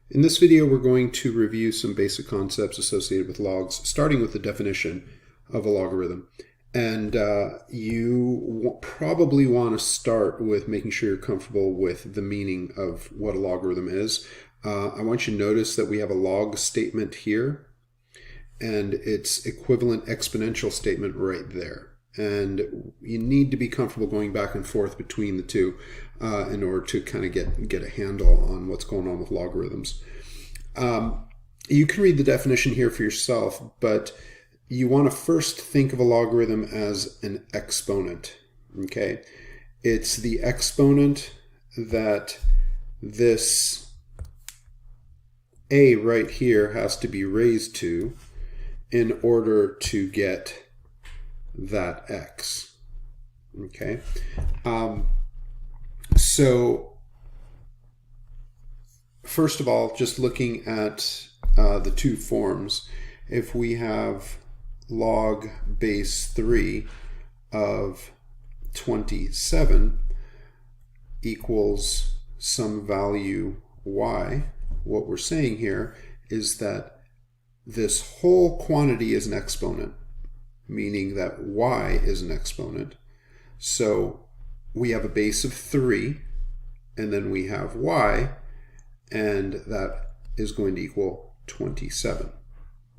In this video, we're going to review some basic concepts associated with logs, starting with the definition of a logarithm. And you probably want to start with making sure you're comfortable with the meaning of what a logarithm is. I want you to notice that we have a log statement here and its equivalent exponential statement right there. And you need to be comfortable going back and forth between the two in order to kind of get a handle on what's going on with logarithms. You can read the definition here for yourself, but you want to first think of a logarithm as an exponent. Okay, it's the exponent that this a right here has to be raised to in order to get that x. Okay, so first of all, just looking at the two forms, if we have log base 3 of 27 equals some value y, what we're saying here is that this whole quantity is an exponent, meaning that y is an exponent. So we have a base of 3, and then we have y, and that is going to equal 27.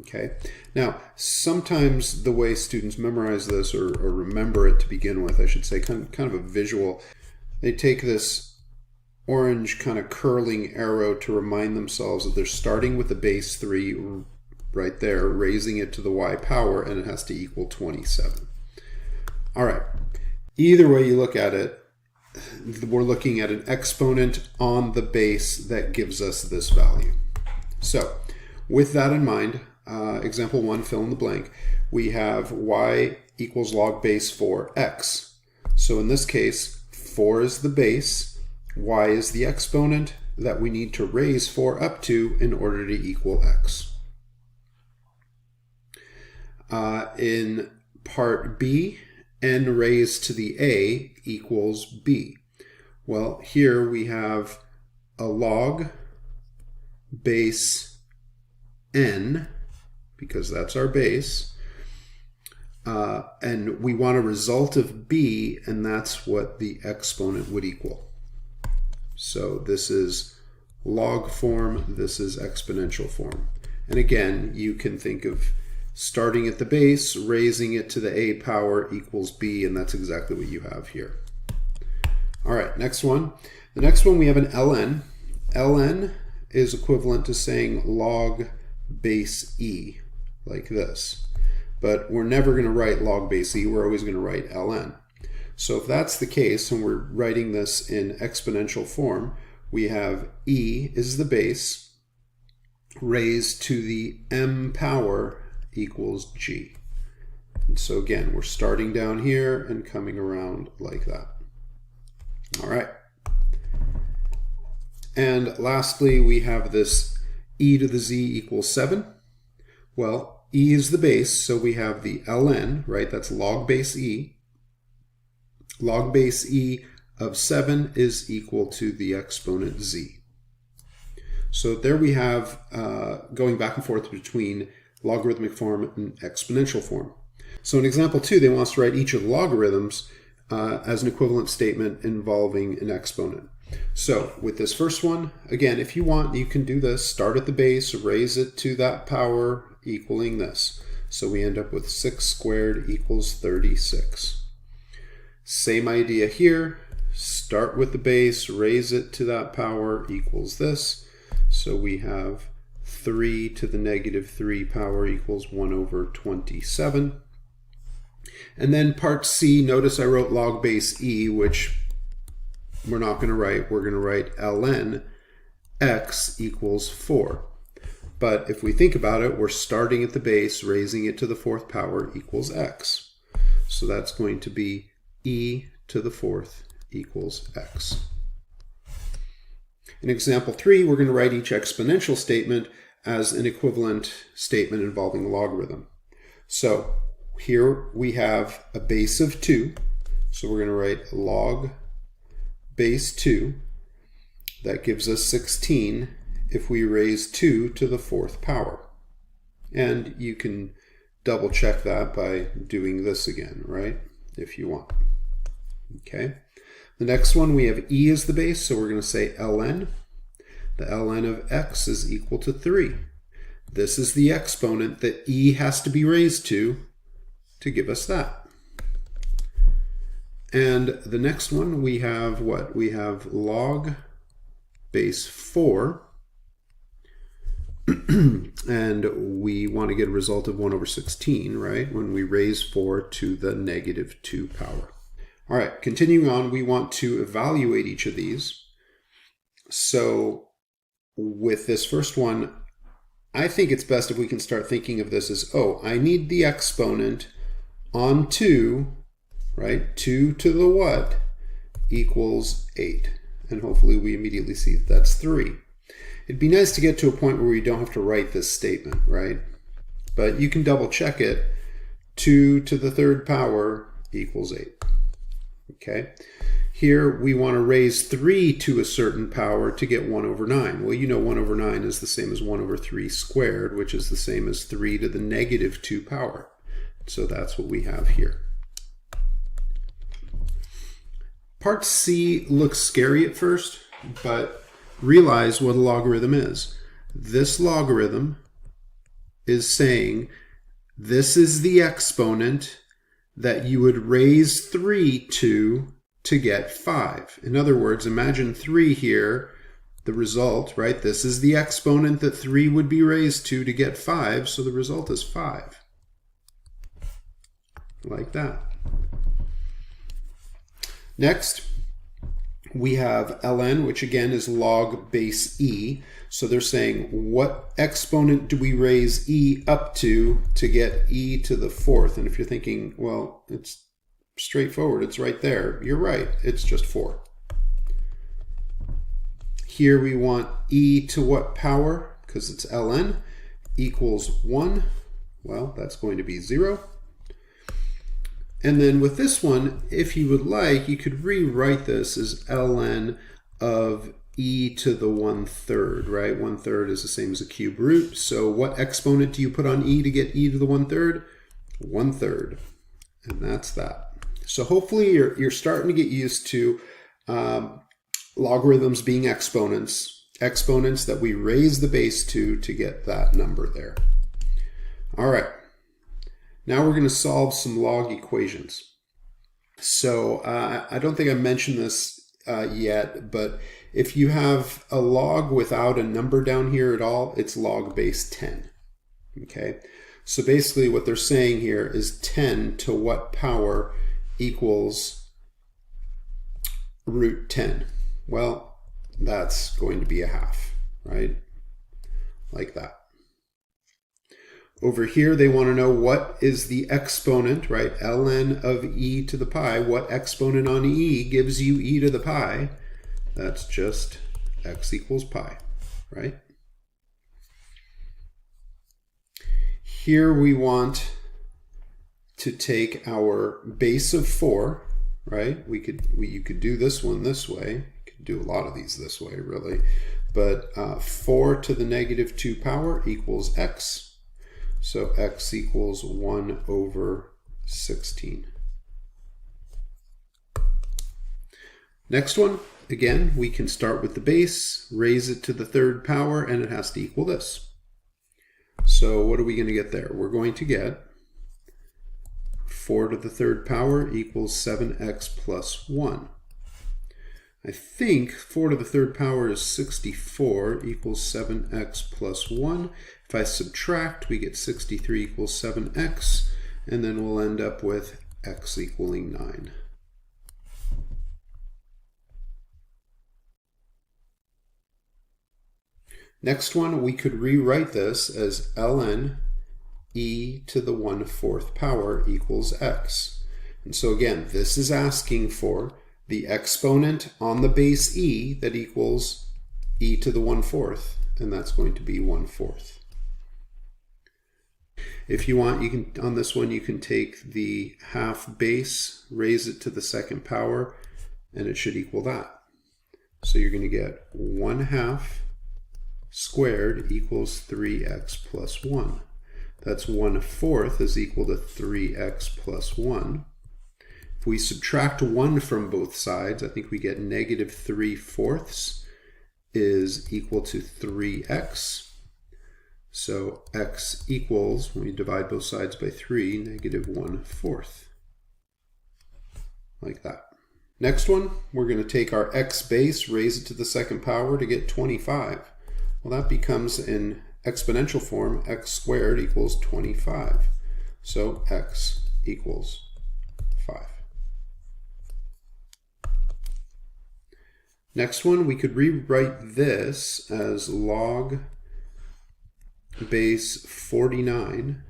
Okay. Now, sometimes the way students memorize this, or remember it to begin with, I should say, kind of a visual, they take this orange kind of curling arrow to remind themselves that they're starting with the base 3 right there, raising it to the y power, and it has to equal 27. All right. Either way you look at it, we're looking at an exponent on the base that gives us this value. So with that in mind, example 1, fill in the blank, we have y equals log base 4x. So in this case, 4 is the base, y is the exponent that we need to raise 4 up to in order to equal x. In part B, n raised to the a equals b. Well, here we have a log base n, because that's our base, and we want a result of b, and that's what the exponent would equal. So this is log form, this is exponential form. And again, you can think of starting at the base, raising it to the a power equals b, and that's exactly what you have here. All right, next one. The next one, we have an ln. ln is equivalent to saying log base e, like this. But we're never going to write log base e, we're always going to write ln. So if that's the case, and we're writing this in exponential form, we have e is the base raised to the m power equals g. And so again, we're starting down here and coming around like that. All right. And lastly, we have this e to the z equals 7. Well, e is the base, so we have the ln, right? That's log base e. Log base e of 7 is equal to the exponent z. So there we have going back and forth between logarithmic form and exponential form. So in example 2, they want us to write each of the logarithms as an equivalent statement involving an exponent. So with this first one, again, if you want, you can do this. Start at the base, raise it to that power equaling this. So we end up with 6 squared equals 36. Same idea here. Start with the base, raise it to that power equals this. So we have 3 to the negative 3 power equals 1 over 27. And then part C, notice I wrote log base e, which we're not going to write. We're going to write ln x equals 4. But if we think about it, we're starting at the base, raising it to the 4th power equals x. So that's going to be e to the 4th equals x. In example 3, we're going to write each exponential statement as an equivalent statement involving a logarithm. So here we have a base of 2. So we're going to write log base 2. That gives us 16 if we raise 2 to the 4th power. And you can double check that by doing this again, right? If you want. Okay. The next one, we have e as the base, so we're going to say ln. The ln of x is equal to 3. This is the exponent that e has to be raised to give us that. And the next one, we have what? We have log base 4. And we want to get a result of 1 over 16, right? When we raise 4 to the negative 2 power. All right, continuing on, we want to evaluate each of these. So with this first one, I think it's best if we can start thinking of this as, oh, I need the exponent on 2, right? 2 to the what equals 8. And hopefully we immediately see that that's 3. It'd be nice to get to a point where we don't have to write this statement, right? But you can double check it. 2 to the 3rd power equals 8. Okay. Here we want to raise 3 to a certain power to get 1 over 9. Well, you know 1 over 9 is the same as 1 over 3 squared, which is the same as 3 to the negative 2 power. So that's what we have here. Part C looks scary at first, but realize what a logarithm is. This logarithm is saying this is the exponent that you would raise 3 to get 5. In other words, imagine 3 here, the result, right? This is the exponent that 3 would be raised to get 5, so the result is 5. Like that. Next, we have ln, which again is log base e. So they're saying, what exponent do we raise e up to get e to the 4th? And if you're thinking, well, it's straightforward, it's right there. You're right, it's just 4. Here we want e to what power? Because it's ln equals 1. Well, that's going to be 0. And then with this one, if you would like, you could rewrite this as ln of e to the 1/3, right? 1/3 is the same as a cube root. So what exponent do you put on e to get e to the 1/3? 1/3. And that's that. So hopefully you're starting to get used to logarithms being exponents that we raise the base to get that number there. All right. Now we're going to solve some log equations. So I don't think I mentioned this yet, but if you have a log without a number down here at all, it's log base 10. Okay, so basically what they're saying here is 10 to what power equals root 10? Well, that's going to be a half, right? Like that. Over here, they want to know what is the exponent, right? ln of e to the pi. What exponent on e gives you e to the pi? That's just x equals pi, right? Here we want to take our base of 4, right? You could do this one this way. You could do a lot of these this way, really. But 4 to the negative 2 power equals x. So x equals 1 over 16. Next one, again, we can start with the base, raise it to the 3rd power, and it has to equal this. So what are we going to get there? We're going to get 4 to the 3rd power equals 7x plus 1. I think 4 to the 3rd power is 64 equals 7x plus 1. If I subtract, we get 63 equals 7x, and then we'll end up with x equaling 9. Next one, we could rewrite this as ln e to the 1/4 power equals x. And so again, this is asking for the exponent on the base e that equals e to the 1/4, and that's going to be 1/4. If you want, you can, on this one, you can take the half base, raise it to the 2nd power, and it should equal that. So you're going to get 1/2 squared equals 3x plus 1. That's 1/4 is equal to 3x plus 1. If we subtract 1 from both sides, I think we get negative 3/4 is equal to 3x. So x equals, when we divide both sides by 3, negative 1/4. Like that. Next one, we're going to take our x base, raise it to the second power to get 25. Well, that becomes in exponential form, x squared equals 25. So x equals 5. Next one, we could rewrite this as log base 49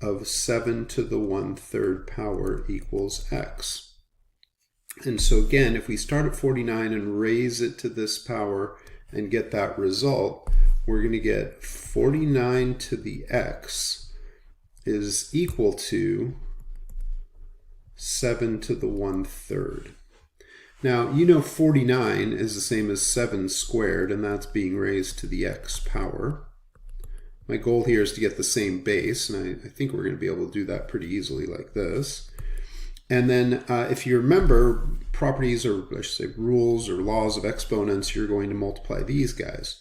of 7 to the 1/3 power equals x. And so again, if we start at 49 and raise it to this power and get that result, we're going to get 49 to the x is equal to 7 to the 1/3. Now, you know 49 is the same as 7 squared, and that's being raised to the x power. My goal here is to get the same base, and I think we're going to be able to do that pretty easily like this. And then if you remember properties, or I should say rules or laws of exponents, you're going to multiply these guys.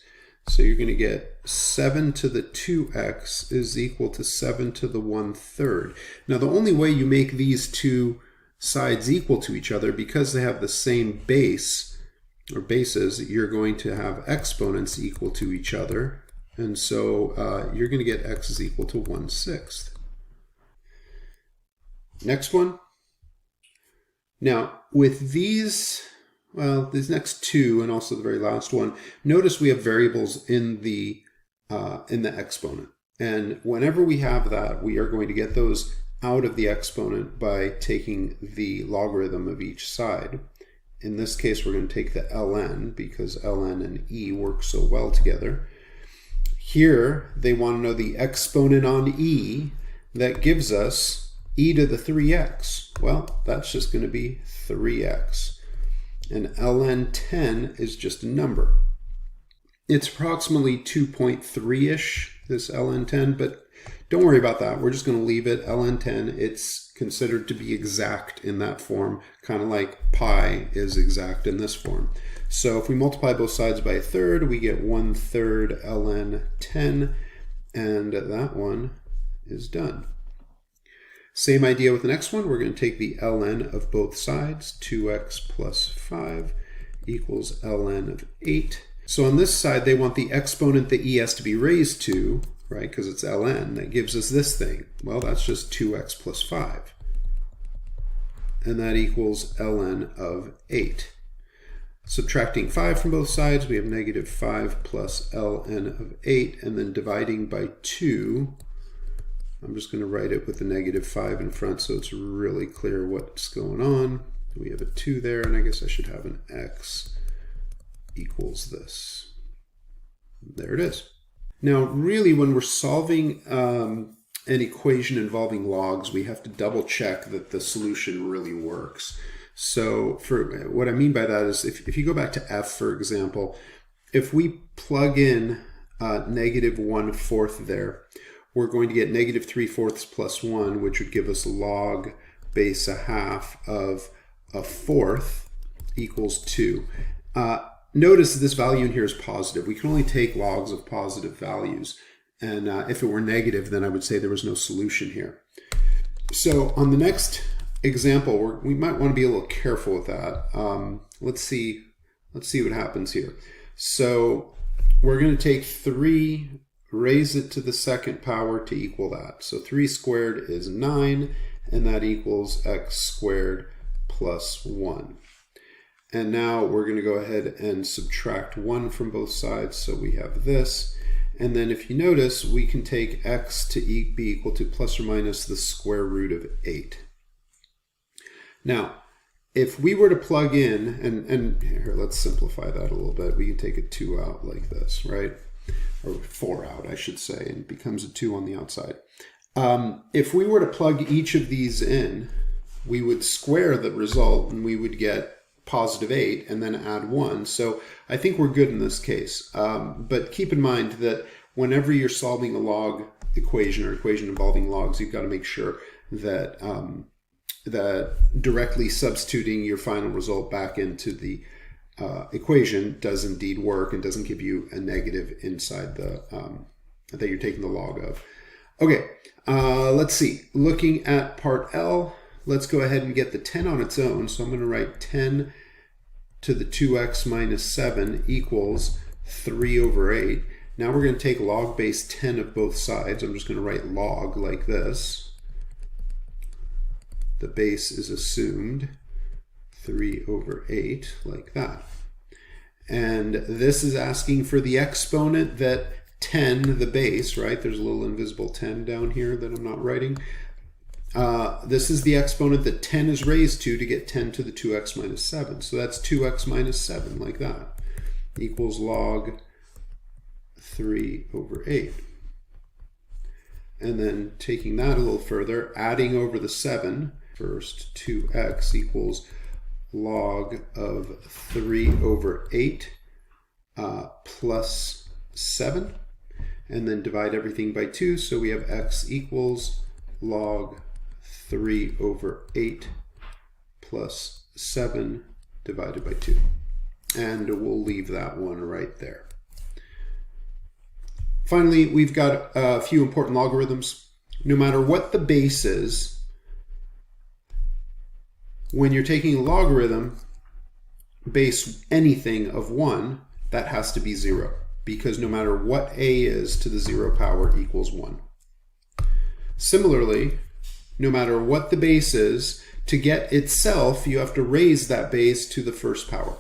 So you're going to get 7 to the 2x is equal to 7 to the 1/3. Now the only way you make these two sides equal to each other, because they have the same base or bases, you're going to have exponents equal to each other. And so you're going to get x is equal to 1/6. Next one. Now with these, well, these next two and also the very last one, notice we have variables in the exponent. And whenever we have that, we are going to get those out of the exponent by taking the logarithm of each side. In this case, we're going to take the ln because ln and e work so well together. Here, they want to know the exponent on e that gives us e to the 3x. Well, that's just going to be 3x. And ln 10 is just a number. It's approximately 2.3-ish, this ln 10, but don't worry about that. We're just going to leave it ln 10. It's considered to be exact in that form, kind of like pi is exact in this form. So if we multiply both sides by 1/3, we get 1/3 ln 10, and that one is done. Same idea with the next one. We're going to take the ln of both sides. 2x plus 5 equals ln of 8. So on this side, they want the exponent that e has to be raised to, right, because it's ln. That gives us this thing. Well, that's just 2x plus 5. And that equals ln of 8. Subtracting 5 from both sides, we have negative 5 plus ln of 8. And then dividing by 2, I'm just going to write it with the negative 5 in front so it's really clear what's going on. We have a 2 there, and I guess I should have an x equals this. There it is. Now, really, when we're solving an equation involving logs, we have to double check that the solution really works. So for what I mean by that is if you go back to f, for example, if we plug in negative 1/4 there, we're going to get negative 3/4 plus 1, which would give us log base 1/2 of 1/4 equals 2. Notice that this value in here is positive. We can only take logs of positive values. And if it were negative, then I would say there was no solution here. So on the next example, we might want to be a little careful with that. Let's see what happens here. So we're going to take 3, raise it to the second power to equal that. So 3 squared is 9, and that equals x squared plus 1. And now we're going to go ahead and subtract 1 from both sides, so we have this. And then if you notice, we can take x to be equal to plus or minus the square root of 8. Now, if we were to plug in, and here, let's simplify that a little bit. We can take a 2 out like this, right? Or 4 out, I should say, and it becomes a 2 on the outside. If we were to plug each of these in, we would square the result, and we would get positive 8 and then add 1. So I think we're good in this case. But keep in mind that whenever you're solving a log equation or equation involving logs, you've got to make sure that that directly substituting your final result back into the equation does indeed work and doesn't give you a negative inside the that you're taking the log of. Okay, let's see. Looking at part L, let's go ahead and get the 10 on its own. So I'm going to write 10 to the 2x minus 7 equals 3 over 8. Now we're going to take log base 10 of both sides. I'm just going to write log like this. The base is assumed 3 over 8 like that. And this is asking for the exponent that 10, the base, right? There's a little invisible 10 down here that I'm not writing. This is the exponent that 10 is raised to get 10 to the 2x minus 7. So that's 2x minus 7 like that equals log 3 over 8. And then taking that a little further, adding over the 7, first 2x equals log of 3 over 8 plus 7. And then divide everything by 2. So we have x equals log 3 over 8 plus 7 divided by 2. And we'll leave that one right there. Finally, we've got a few important logarithms. No matter what the base is, when you're taking a logarithm, base anything of 1, that has to be 0. Because no matter what a is to the 0 power equals 1. Similarly, no matter what the base is, to get itself, you have to raise that base to the first power.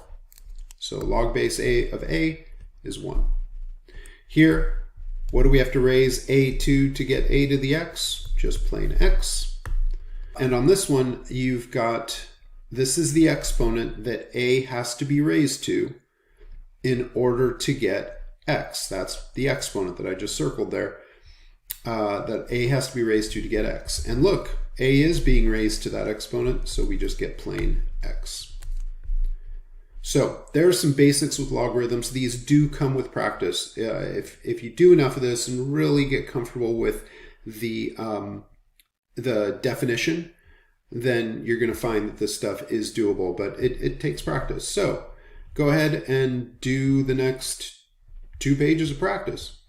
So log base a of a is 1. Here, what do we have to raise a to get a to the x? Just plain x. And on this one, you've got, this is the exponent that a has to be raised to in order to get x. That's the exponent that I just circled there, that a has to be raised to get x. And look, a is being raised to that exponent, so we just get plain x. So there are some basics with logarithms. These do come with practice. If you do enough of this and really get comfortable with the definition, then you're going to find that this stuff is doable, but it takes practice. So go ahead and do the next 2 pages of practice.